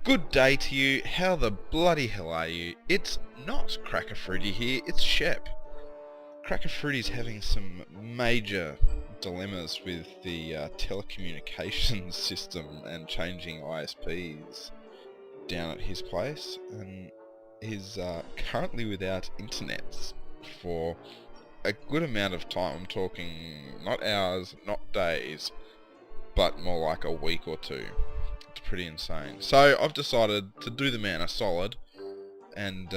Good day to you. How the bloody hell are you? It's not Cracker Fruity here, it's Shep. Cracker Fruity's having some major dilemmas with the telecommunications system and changing ISPs down at his place, and he's currently without internet for a good amount of time. I'm talking not hours, not days, but more like a week or two. It's pretty insane. So I've decided to do the man a solid and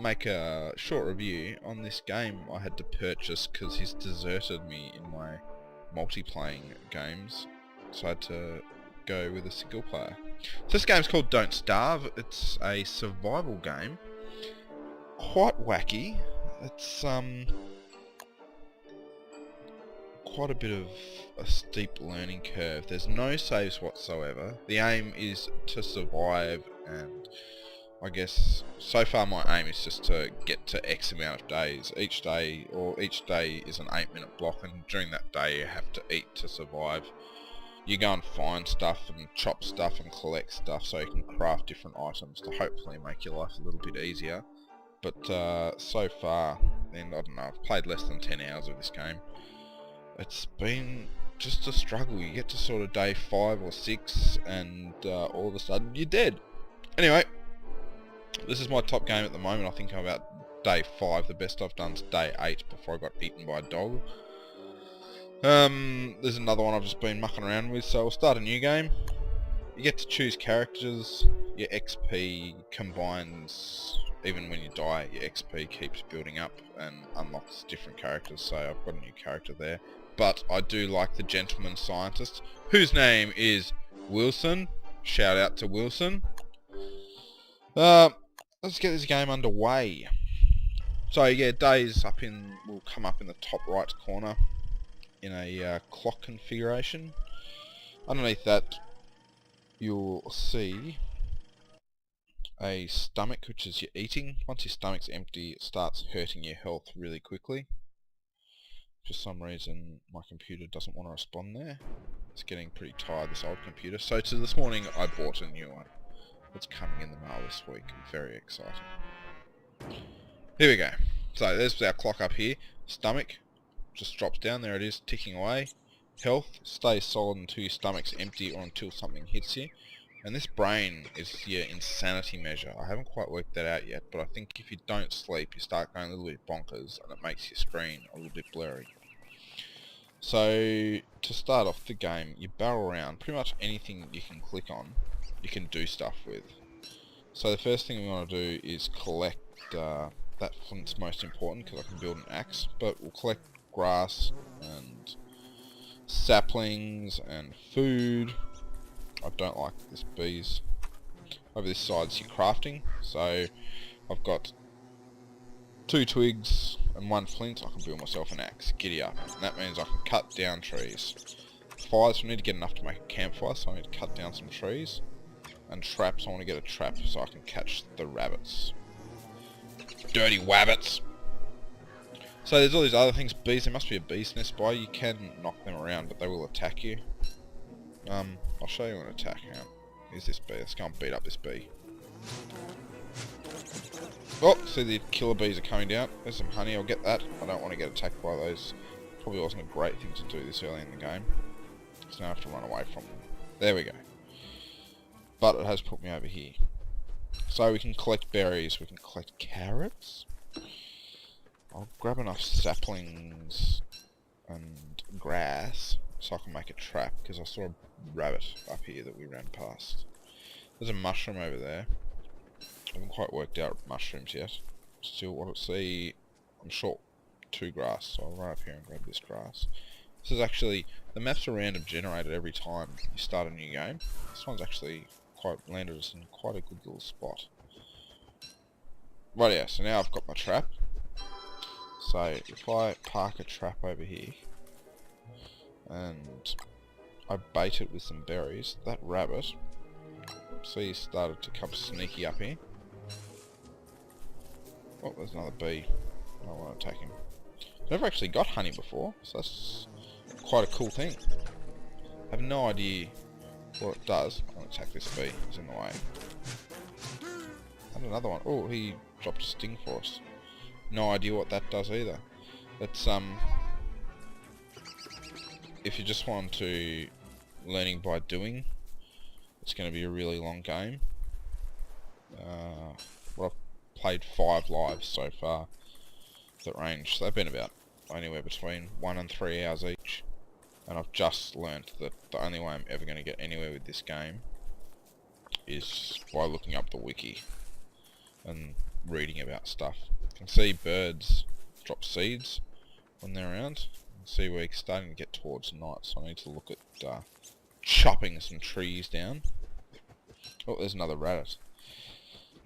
make a short review on this game I had to purchase because he's deserted me in my multiplaying games. So I had to go with a single player. So this game's called Don't Starve. It's a survival game. Quite wacky. It's quite a bit of a steep learning curve. There's no saves whatsoever. The aim is to survive, and I guess so far my aim is just to get to X amount of days. Each day is an 8-minute block, and during that day you have to eat to survive. You go and find stuff and chop stuff and collect stuff so you can craft different items to hopefully make your life a little bit easier. But so far, and I don't know, I've played less than 10 hours of this game. It's been just a struggle. You get to sort of day 5 or 6 and all of a sudden you're dead. Anyway, this is my top game at the moment. I think I'm about day 5. The best I've done is day 8 before I got eaten by a dog. There's another one I've just been mucking around with, so we'll start a new game. You get to choose characters. Your XP combines, even when you die, your XP keeps building up and unlocks different characters, so I've got a new character there. But I do like the gentleman scientist, whose name is Wilson. Shout out to Wilson. Let's get this game underway. So yeah, days will come up in the top right corner in a clock configuration. Underneath that you'll see a stomach, which is your eating. Once your stomach's empty, it starts hurting your health really quickly. For some reason my computer doesn't want to respond there. It's getting pretty tired, this old computer. So this morning I bought a new one. It's coming in the mail this week. Very exciting. Here we go. So there's our clock up here. Stomach just drops down. There it is, ticking away. Health stays solid until your stomach's empty or until something hits you. And this brain is your insanity measure. I haven't quite worked that out yet, but I think if you don't sleep, you start going a little bit bonkers, and it makes your screen a little bit blurry. So, to start off the game, you barrel around. Pretty much anything you can click on, you can do stuff with. So the first thing we want to do is collect, that one's most important because I can build an axe, but we'll collect grass and saplings and food. I don't like this bees. Over this side is your crafting. So I've got 2 twigs and 1 flint. I can build myself an axe. Giddy up. And that means I can cut down trees. Fires, we need to get enough to make a campfire, so I need to cut down some trees. And traps, I want to get a trap so I can catch the rabbits. Dirty wabbits! So there's all these other things. Bees, there must be a bee's nest by. You can knock them around, but they will attack you. I'll show you an attack. Hang on. Here's this bee. Let's go and beat up this bee. Oh, see the killer bees are coming down. There's some honey. I'll get that. I don't want to get attacked by those. Probably wasn't a great thing to do this early in the game. So now I have to run away from them. There we go. But it has put me over here. So we can collect berries. We can collect carrots. I'll grab enough saplings and grass so I can make a trap, because I saw a rabbit up here that we ran past. There's a mushroom over there. I haven't quite worked out mushrooms yet. Still want to see. I'm short 2 grass, so I'll run up here and grab this grass. This is actually, the maps are random generated every time you start a new game. This one's actually landed us in quite a good little spot. Right, yeah, so now I've got my trap. So if I park a trap over here and I bait it with some berries, that rabbit, see, started to come sneaky up here. Oh, there's another bee. I want to attack him. I've never actually got honey before, so that's quite a cool thing. I have no idea what it does, I'm going to attack this bee, it's in the way. And another one. Oh, he dropped a sting for us. No idea what that does either. It's, if you just want to learning by doing, it's going to be a really long game. Well, I've played 5 lives so far that range, so they've been about anywhere between 1 and 3 hours each. And I've just learnt that the only way I'm ever going to get anywhere with this game is by looking up the wiki and reading about stuff. You can see birds drop seeds when they're around. You can see we're starting to get towards night, so I need to look at chopping some trees down. Oh, there's another rabbit.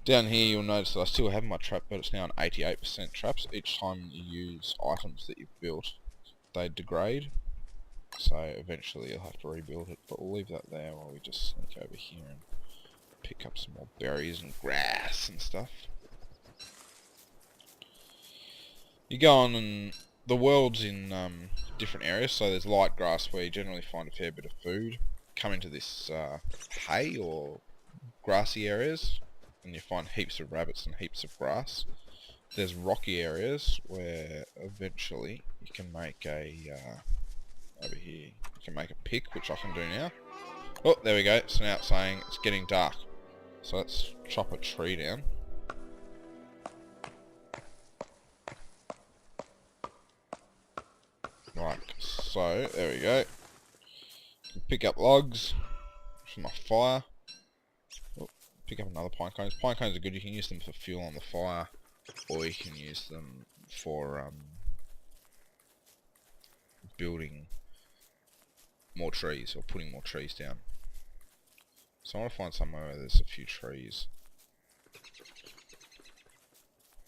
Down here you'll notice that I still have my trap, but it's now an 88% traps. Each time you use items that you've built, they degrade. So eventually you'll have to rebuild it, but we'll leave that there while we just sneak over here and pick up some more berries and grass and stuff. You go on and the world's in different areas, so there's light grass where you generally find a fair bit of food. Come into this hay or grassy areas and you find heaps of rabbits and heaps of grass. There's rocky areas where eventually you can make a over here, you can make a pick, which I can do now. Oh, there we go. So now it's saying it's getting dark. So let's chop a tree down. Right, so there we go. Pick up logs for my fire. Oh, pick up another pine cones. Pine cones are good. You can use them for fuel on the fire, or you can use them for building more trees or putting more trees down. So I want to find somewhere where there's a few trees.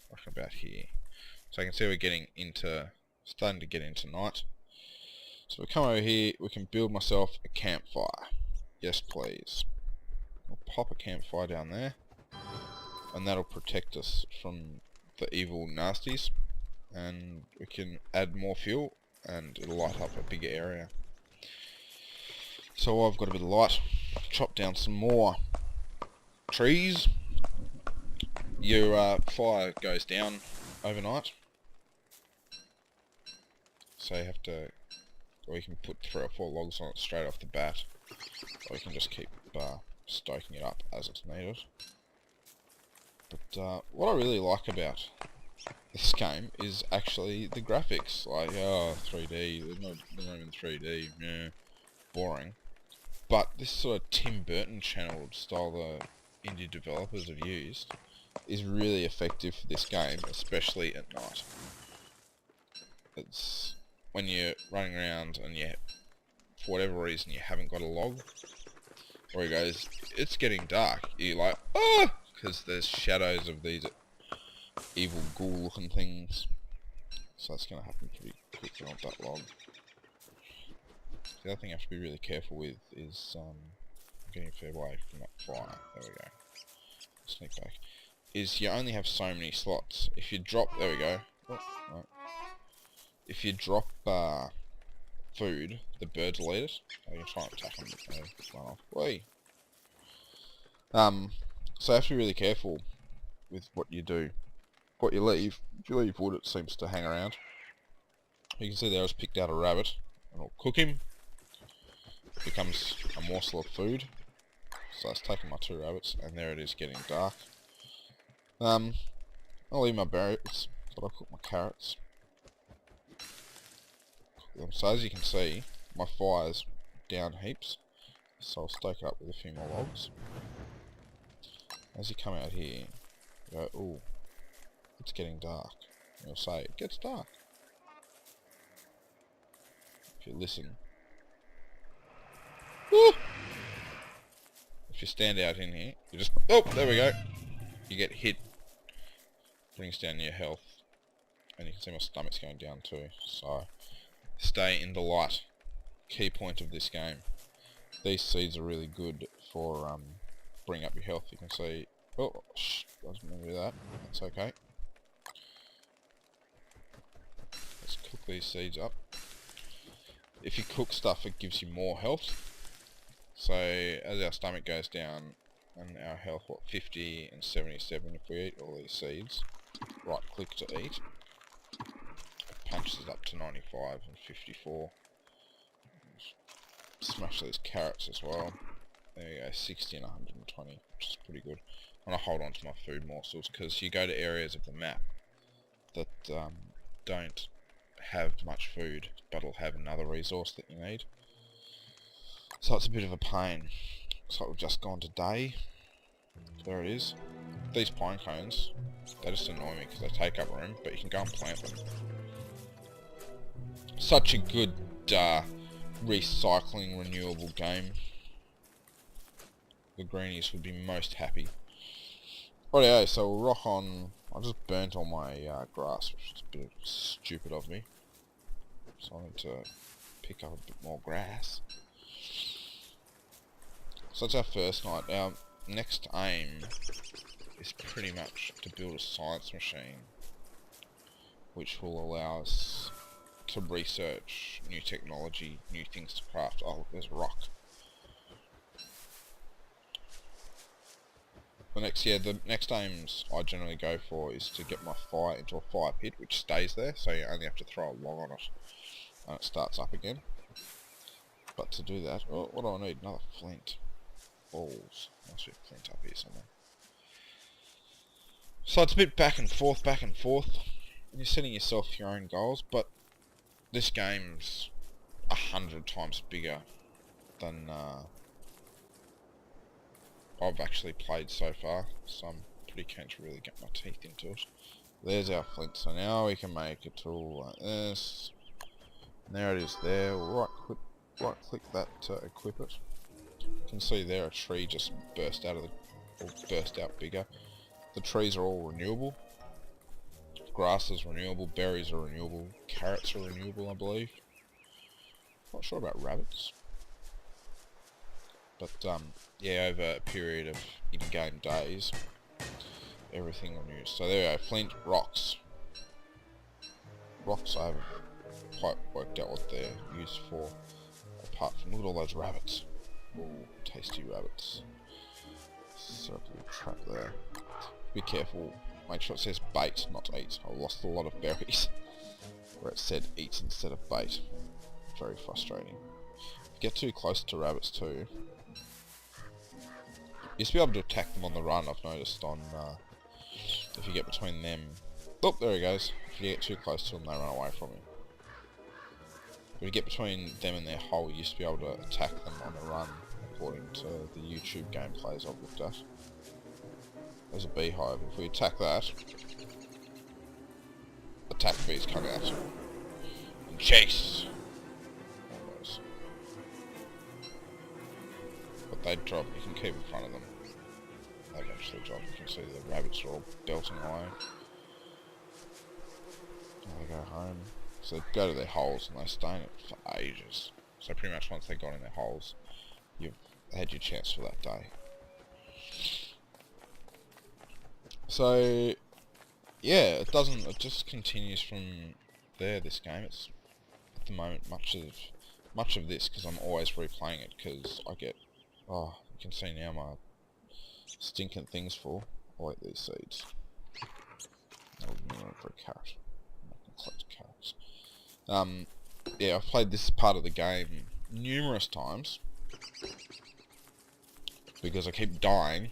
Like about here. So I can see we're getting into, starting to get into night. So we come over here, we can build myself a campfire. Yes please. I'll pop a campfire down there. And that'll protect us from the evil nasties. And we can add more fuel and it'll light up a bigger area. So I've got a bit of light. Chop down some more trees. Your fire goes down overnight. So you have to, or you can put 3 or 4 logs on it straight off the bat. Or you can just keep stoking it up as it's needed. But what I really like about this game is actually the graphics. Like, oh, 3D, they're not even 3D, yeah, boring. But this sort of Tim Burton channeled style the indie developers have used is really effective for this game, especially at night. It's when you're running around and you, for whatever reason, you haven't got a log, or he goes, it's getting dark. You're like, oh, because there's shadows of these evil ghoul-looking things. So that's going to happen pretty quickly on that log. The other thing I have to be really careful with is getting further away from that fire. There we go. Sneak back. Is you only have so many slots. If you drop, there we go. Oh, no. If you drop food, the birds will eat it. You can try and attack them, but they run off. Whee! So you have to be really careful with what you do. What you leave. If you leave wood, it seems to hang around. You can see there I just picked out a rabbit, and I'll cook him. Becomes a morsel of food. So that's taking my 2 rabbits, and there it is getting dark. I'll leave my berries, but I'll cook my carrots. So as you can see, my fire's down heaps, so I'll stoke it up with a few more logs. As you come out here, you go, ooh, it's getting dark. And you'll say, it gets dark. If you listen. Woo! If you stand out in here, you just, oh, there we go. You get hit. Brings down your health. And you can see my stomach's going down too. So, stay in the light. Key point of this game. These seeds are really good for bring up your health. You can see, oh, doesn't want to do that. That's okay. Let's cook these seeds up. If you cook stuff, it gives you more health. So as our stomach goes down and our health, 50 and 77 if we eat all these seeds, right click to eat, it punches it up to 95 and 54. Smash these carrots as well. There you go, 60 and 120, which is pretty good. I want to hold on to my food morsels because you go to areas of the map that don't have much food, but will have another resource that you need. So it's a bit of a pain. So we've just gone to day. There it is. These pine cones, they just annoy me because they take up room, but you can go and plant them. Such a good recycling, renewable game. The greenies would be most happy. Rightio, so we'll rock on. I just burnt all my grass, which is a bit stupid of me. So I need to pick up a bit more grass. So that's our first night. Our next aim is pretty much to build a science machine, which will allow us to research new technology, new things to craft. Oh, there's a rock. The next aims I generally go for is to get my fire into a fire pit, which stays there, so you only have to throw a log on it, and it starts up again. But to do that, oh, what do I need? Another flint. Balls. Must be a flint up here somewhere. So it's a bit back and forth, and you're setting yourself your own goals, but this game's 100 times bigger than I've actually played so far, so I'm pretty keen to really get my teeth into it. There's our flint, so now we can make a tool like this. And there it is there. We'll right click that to equip it. You can see there a tree just burst out bigger. The trees are all renewable. Grass is renewable, berries are renewable, carrots are renewable, I believe. Not sure about rabbits. But yeah, over a period of in-game days, everything renews. So there we go, flint, rocks. Rocks I haven't quite worked out what they're used for, apart from, look at all those rabbits. Ooh, tasty rabbits. Set up a little trap there. Be careful, make sure it says bait, not eat. I lost a lot of berries where it said eat instead of bait. Very frustrating. Get too close to rabbits too. You used to be able to attack them on the run, I've noticed, on if you get between them. Oh, there he goes. If you get too close to them, they run away from you. If you get between them and their hole, you used to be able to attack them on the run, according to the YouTube gameplays I've looked at. There's a beehive. If we attack that, attack bees come out. And chase! Almost. But they drop, you can keep in front of them. They eventually drop. You can see the rabbits are all belting away. And they go home. So they go to their holes and they stay in it for ages. So pretty much once they got in their holes, you've had your chance for that day. So yeah, it just continues from there, this game. It's at the moment much of this, because I'm always replaying it, because I get, oh, you can see now my stinking thing's full. I'll eat these seeds. That'll give me room for a carrot. I can collect carrots. Yeah, I've played this part of the game numerous times, because I keep dying.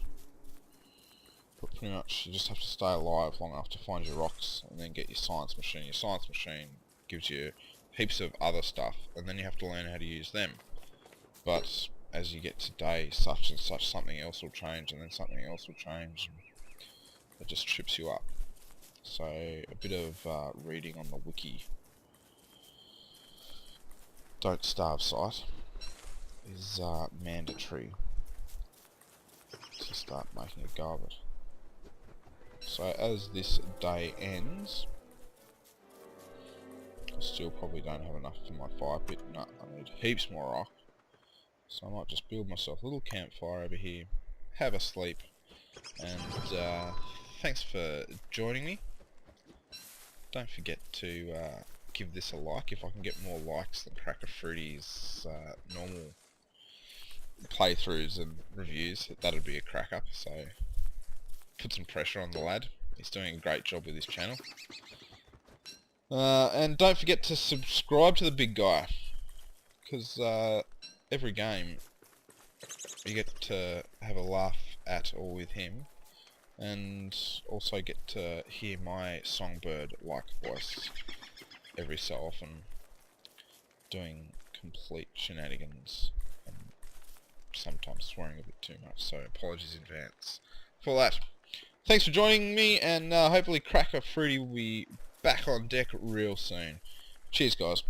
But pretty much you just have to stay alive long enough to find your rocks and then get your science machine. Your science machine gives you heaps of other stuff, and then you have to learn how to use them. But as you get to day such and such, something else will change, and then something else will change. It just trips you up. So a bit of reading on the wiki. Don't starve site is mandatory to start making a go of it. So as this day ends, I still probably don't have enough for my fire pit. No, I need heaps more rock. So I might just build myself a little campfire over here, have a sleep, and thanks for joining me. Don't forget to give this a like if I can get more likes than Cracker Fruity's normal playthroughs and reviews, that'd be a cracker. So put some pressure on the lad. He's doing a great job with his channel. And don't forget to subscribe to the big guy, because every game you get to have a laugh at or with him, and also get to hear my songbird-like voice every so often doing complete shenanigans and sometimes swearing a bit too much, so apologies in advance for that. Thanks for joining me, and hopefully Cracker Fruity will be back on deck real soon. Cheers, guys.